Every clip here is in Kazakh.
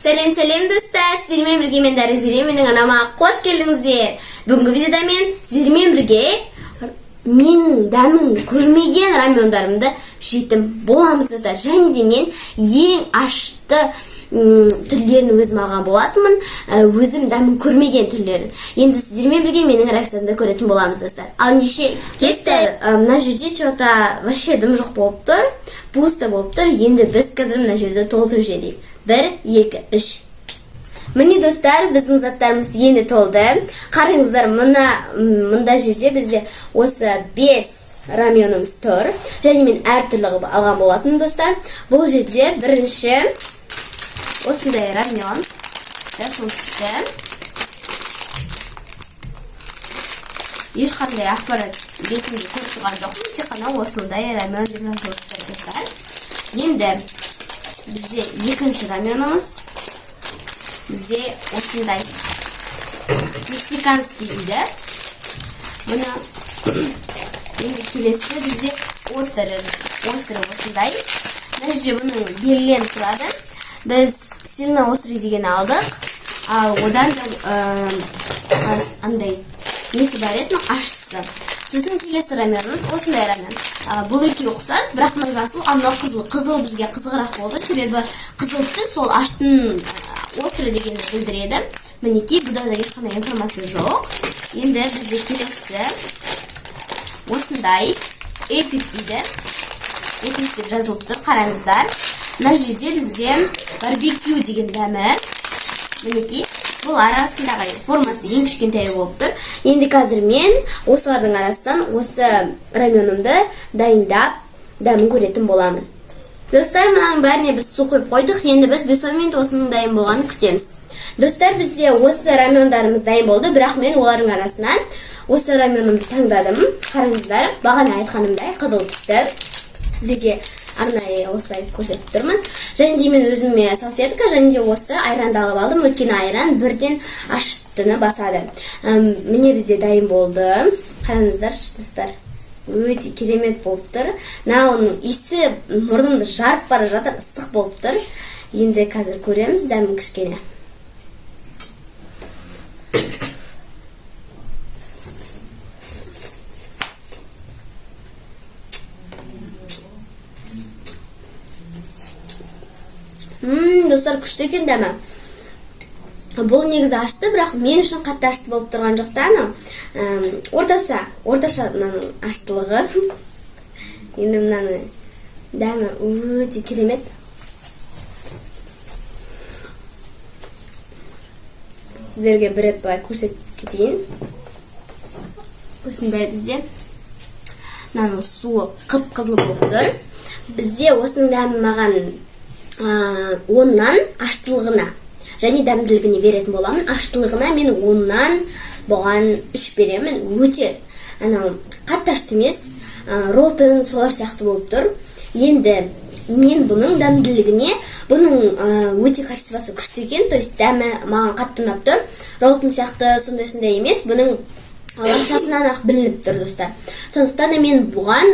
Сәлем достар, сіздермен бірге мен Дәрежелі, менің анама қош келдіңіздер. Бүгінгі видеода мен сіздермен бірге менің дәмін көрмеген рамиондарымды жейтін боламыз достар. Және де мен ең ашты түрлерін өзім алған болатынмын, өзім дәмін көрмеген түрлерін. Енді сіздермен бірге менің реакциямды көретін боламыз достар. Ал неше достар, мына жерде что-то вообще дым жоқ болып тұр, пусто болып тұр. Енді біз қазір мына жерді толтырып жіберейік. 1, 2, 3. Міне достар, біздің заттарымыз енді толды. Қараңыздар, мында жерде бізде осы 5 рамионымыз тұр. Және мен әртүрлі алған болатын достар. Бұл жерде бірінші осындай рамион. Жасыл түсті. Ешқандай ақпарат бетінде көріп тұрған жоқпын. Тек қана осындай рамион деп жазылып тұр достар. Енді бізде екінші рамионымыз. Бізде осындай мексиканский дейді. Мұны енді келесі бізде осыры осындай. Мына жерде бұның белгіленіп тұрады. Біз сильно острый деген алдық. Ал одан андай несі бар еді, ашысы. Сосын келесі рамионымыз осындай рамион. Бұл екеуі ұқсас, бірақ мына жасыл, анау қызыл. Қызыл бізге қызығырақ болды, себебі қызыл түс сол аштың острый дегенді білдіреді. Мінекей, бұда да ешқандай информация жоқ. Енді бізде келесі осындай эпик дейді. Эпик деп жазылып тұр, қараңыздар. Мына жерде бізде барбекю деген дәмі. Мінекей, бұл арасындағы формасы ең кішкентай болып тұр. Енді қазір мен осылардың арасынан осы рамионымды дайындап дәмін көретін боламын. Достар, мұның бәріне біз су қойып қойдық. Енді біз 5 минут осының дайын болғанын күтеміз. Достар, бізде осы рамиондарымыз дайын болды, бірақ мен олардың арасынан осы рамионымды таңдадым. Қараңыздар, бағана айтқанымдай қызыл түсті. Сіздерге арнайы осылай көрсетіп тұрмын. Және де мен өзіме салфетка және де осы айранды алып алдым. Өйткені айран бірден аштыны басады. Міне бізде дайын болды. Қараңыздар достар. Өте керемет болып тұр. Оның иісі мұрнымды жарып бара жатыр, ыстық болып тұр. Енді қазір көреміз дәмін кішкене. Достар, күшті екен дәмі. Бұл негізі ашты, бірақ мен үшін қатты ашты болып тұрған жоқтан. Орташа аштылығы. Енді мынаны дәмі өте керемет. Сіздерге бір рет былай көрсетіп кетейін. Осындай бізде мынаның суы қып-қызыл болып тұр. Бізде осының дәмі маған 10-нан аштылығына және дәмділігіне беретін боламын. Аштылығына мен 10-нан бұған 3 беремін. Өте қатты ашты емес, роллтың солар сияқты болып тұр. Енді мен бұның дәмділігіне, бұның өте качествосы күшті екен, то есть дәмі маған қатты ұнап тұр. Роллтың сияқты сондай емес, бұның лапшасынан ақ білініп тұр достар. Сондықтан да мен бұған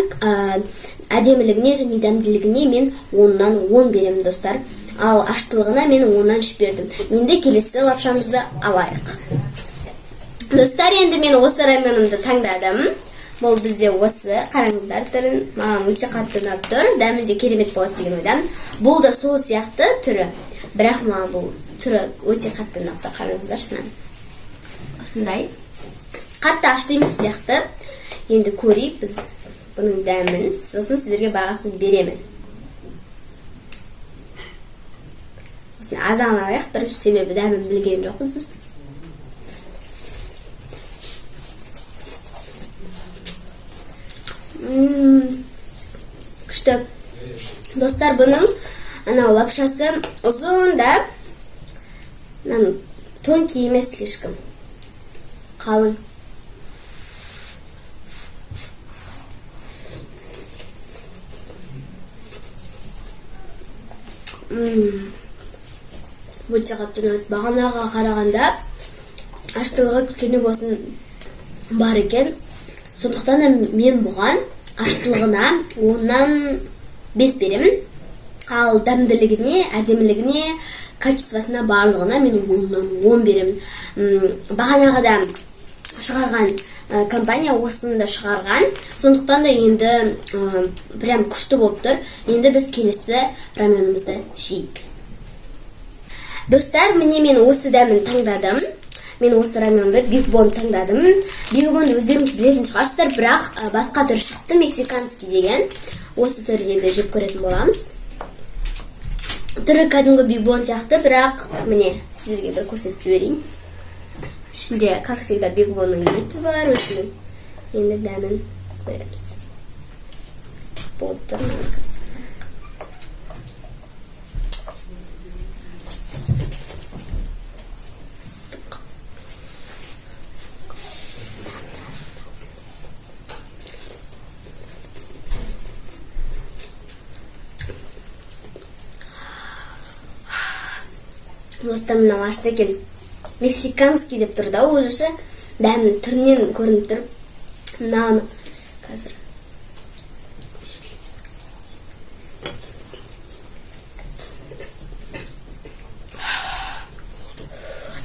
әдемілігіне және дәмділігіне мен 10-нан 10 беремін достар. Ал аштылығына мен 10-нан 3 бердім. Енді келесі лапшамызды алайық. Достар, енді мен осы рамионымды таңдадым. Бұл бізде осы, қараңыздар түрін, маған өте қатты ұнап тұр. Дәмі де керемет болады деген ойдам. Бұл да сол сияқты түрі, бірақ маған бұл түрі өте қатты ұнап тұр. Қараңыздар шынан. Осындай қатты ашты емес сияқты. Енді көрейік біз бұның дәмін, сосын сіздерге бағасын беремін. Осыны азағын алайық, бірінші себебі дәмін білген жоқпыз біз. Күшті. Достар, бұның лапшасы ұзын да, тонкий емес слишком. Қалың. Өте қатты ұнайды. Бағанаға қарағанда аштылығы кішкене болсын бар екен. Сондықтан да мен бұған аштылығына 10-нан 5 беремін. Ал дәмділігіне, әдемілігіне, качествосына барлығына мен 10-нан 10 беремін. Бағанағыда шығарған компания осыны да шығарған. Сондықтан да енді прям күшті болып тұр. Енді біз келесі раменімізді жейік. Достар, міне мен осы дәмін таңдадым. Мен осы раменді Big Bone таңдадым. Big Bone өздеріңіз білетін шығарсыздар, бірақ басқа түрі шықты, мексиканский деген. Осы түрі енді жеп көретін боламыз. Түрі кәдімгі Big Bone сияқты, бірақ міне сіздерге бір көрсетіп жіберейін. Ішінде, как всегда, Big Bone'ның еті бар, өзінің. Енді дәмін көреміз. Болып тұр. Достар, мынау ашты екен. Мексиканский деп тұр да, уже дәмінің түрінен көрініп тұр. Мынауны қазір.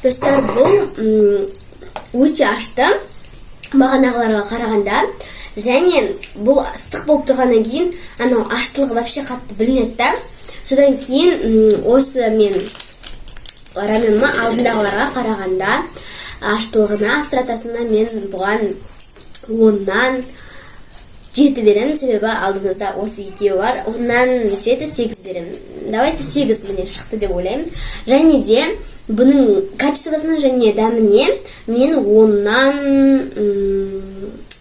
Достар, бұл өте ашты бағанағыларға қарағанда, және бұл ыстық болып тұрғаннан кейін анау аштылығы вообще қатты білінеді да. Содан кейін осы мен раменіма алдындағыларға қарағанда аштылығына, астратасына мен бұған 10-нан 7 беремін, себебі алдымызда осы екеуі бар. 10-нан 7-8 беремін. Давайте 8 міне шықты деп ойлаймын. Және де бұның качествосына және дәміне мен 10-нан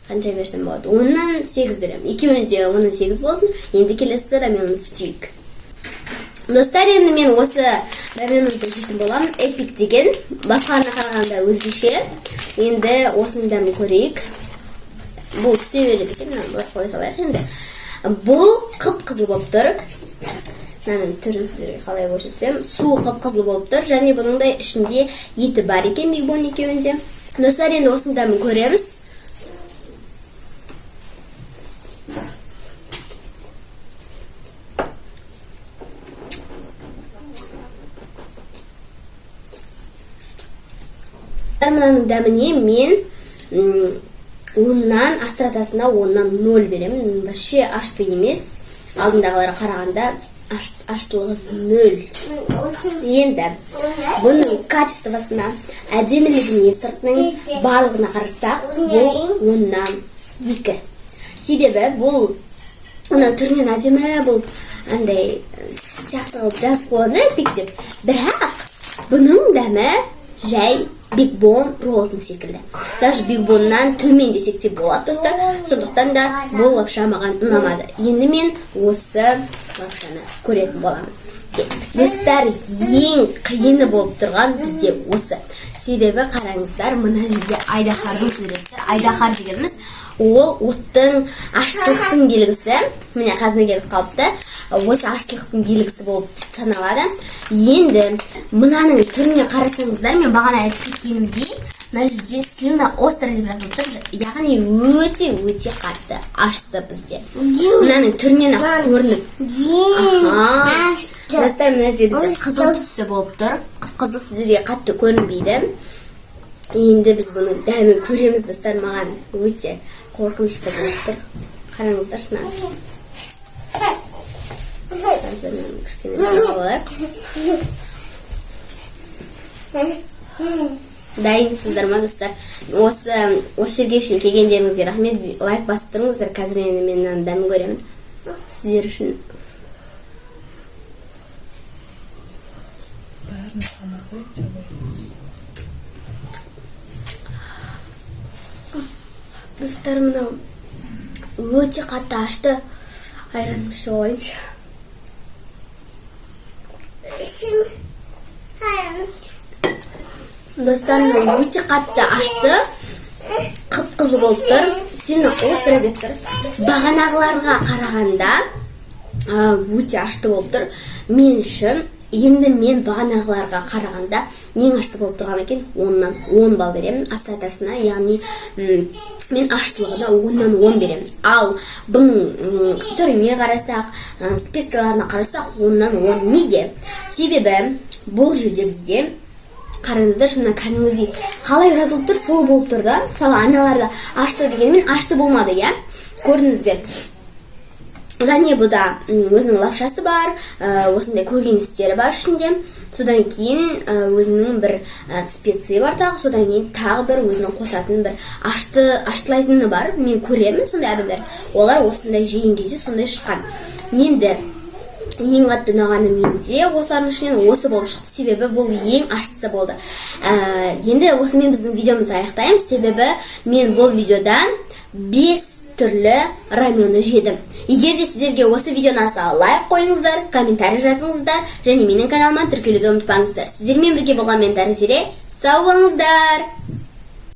қанша берсем болады? 10-нан 8 беремін. Екеуіне де 10-нан 8 болсын. Енді келесі раменіміз жейік. Достар, енді мен осы раменімді жейтін боламын. Эпик деген, басқарына қарағанда өзгеше. Енді осының дәмін көрейік. Бұл түсе береді екен, бұлай қой салайық енді. Бұл қып-қызыл болып тұр. Мынаның түрін сіздерге қалай көрсетсем, суы қып-қызыл болып тұр, және бұның да ішінде еті бар екен Big Bone екеуінде. Достар, енді осының дәмін көреміз. Мынаның дәміне мен 10-нан астратасына 10-нан 0 беремін. Вообще ашты емес. Алдындағыларға қарағанда аштылығы 0. Енді бұның качествосына, әдемілігіне, сыртының барлығына қарасақ, бұл 10-нан 2. Себебі бұл түрінен әдемі, бұл андай сияқты қылып жазып қойғанда эпиктеп. Бірақ бұның дәмі жай Big Bone роллтың секілді. Даже Big Bone'нан төмен десек те болады, достар. Сондықтан да бұл лапша маған ұнамады. Енді мен осы лапшаны көретін боламын. Достар, ең қиыны болып тұрған бізде осы. Себебі қараңыздар, мына жерде айдаһардың суреті. Айдаһар дегеніміз ол оттың, аштылықтың белгісі. Міне қазір келіп қалыпты. Осы аштылықтың белгісі болып саналады. Енді мынаның түріне қарасаңыздар, мен бағана айтып кеткенімдей, мына жерде сильно остро деп жазылып тұр. Яғни өте қатты ашты бізде. Мынаның түрінен ақ көрініп. Достар, мына жерде бізде қызыл түсі болып тұр. Қызыл сіздерге қатты көрінбейді. Енді біз бұның дәмін көреміз, достар. Маған өте қорқынышты болып тұр. Қараңыздар шынан. Қазірмен кішкене алайық. Дайынсыздар ма, достар? Осы жерге шейін келгендеріңізге рахмет. Лайк басып тұрыңыздар. Қазір енді мен дәмін көремін. Сіздер үшін. Достар, мынау өте қатты ашты. Айранымды ішіп алайыншы. Достар, өте қатты ашты, қып-қызыл болып тұр, сильно остро деп тұр. Бағанағыларға қарағанда өте ашты болып тұр. Мен үшін енді мен бағанағыларға қарағанда ең ашты болып тұрған екен 10-нан 10 балл беремін астатасына, яғни мен аштылығына 10-нан 10 беремін. Ал бұның түріне қарасақ, специяларына қарасақ 10-нан 10. Неге? Себебі бұл жерде бізде қараңыздар, шынымен кәдімгідей қалай жазылып тұр, сол болып тұр да. Мысалы, аналарда ашты дегенмен ашты болмады, иә? Көрдіңіздер. Және бұда өзінің лапшасы бар, осындай көкөністері бар ішінде. Содан кейін өзінің бір специя бар тағы, содан кейін тағы бір өзінің қосатын бір аштылайтыны бар. Мен көремін сондай адамдар. Олар осындай жеген кезде сондай шыққан. Енді ең қатты ұнағаны менде осылардың ішінен осы болып шықты, себебі бұл ең аштысы болды. Енді осымен біздің видеомызды аяқтаймыз, себебі мен бұл видеодан 5 түрлі рамені жедім. Егер де сіздерге осы видео ұнаса, лайк қойыңыздар, комментарий жазыңыздар, және менің каналыма тіркелуді ұмытпаңыздар. Сіздермен бірге болған мен Тарзире, сау болыңыздар!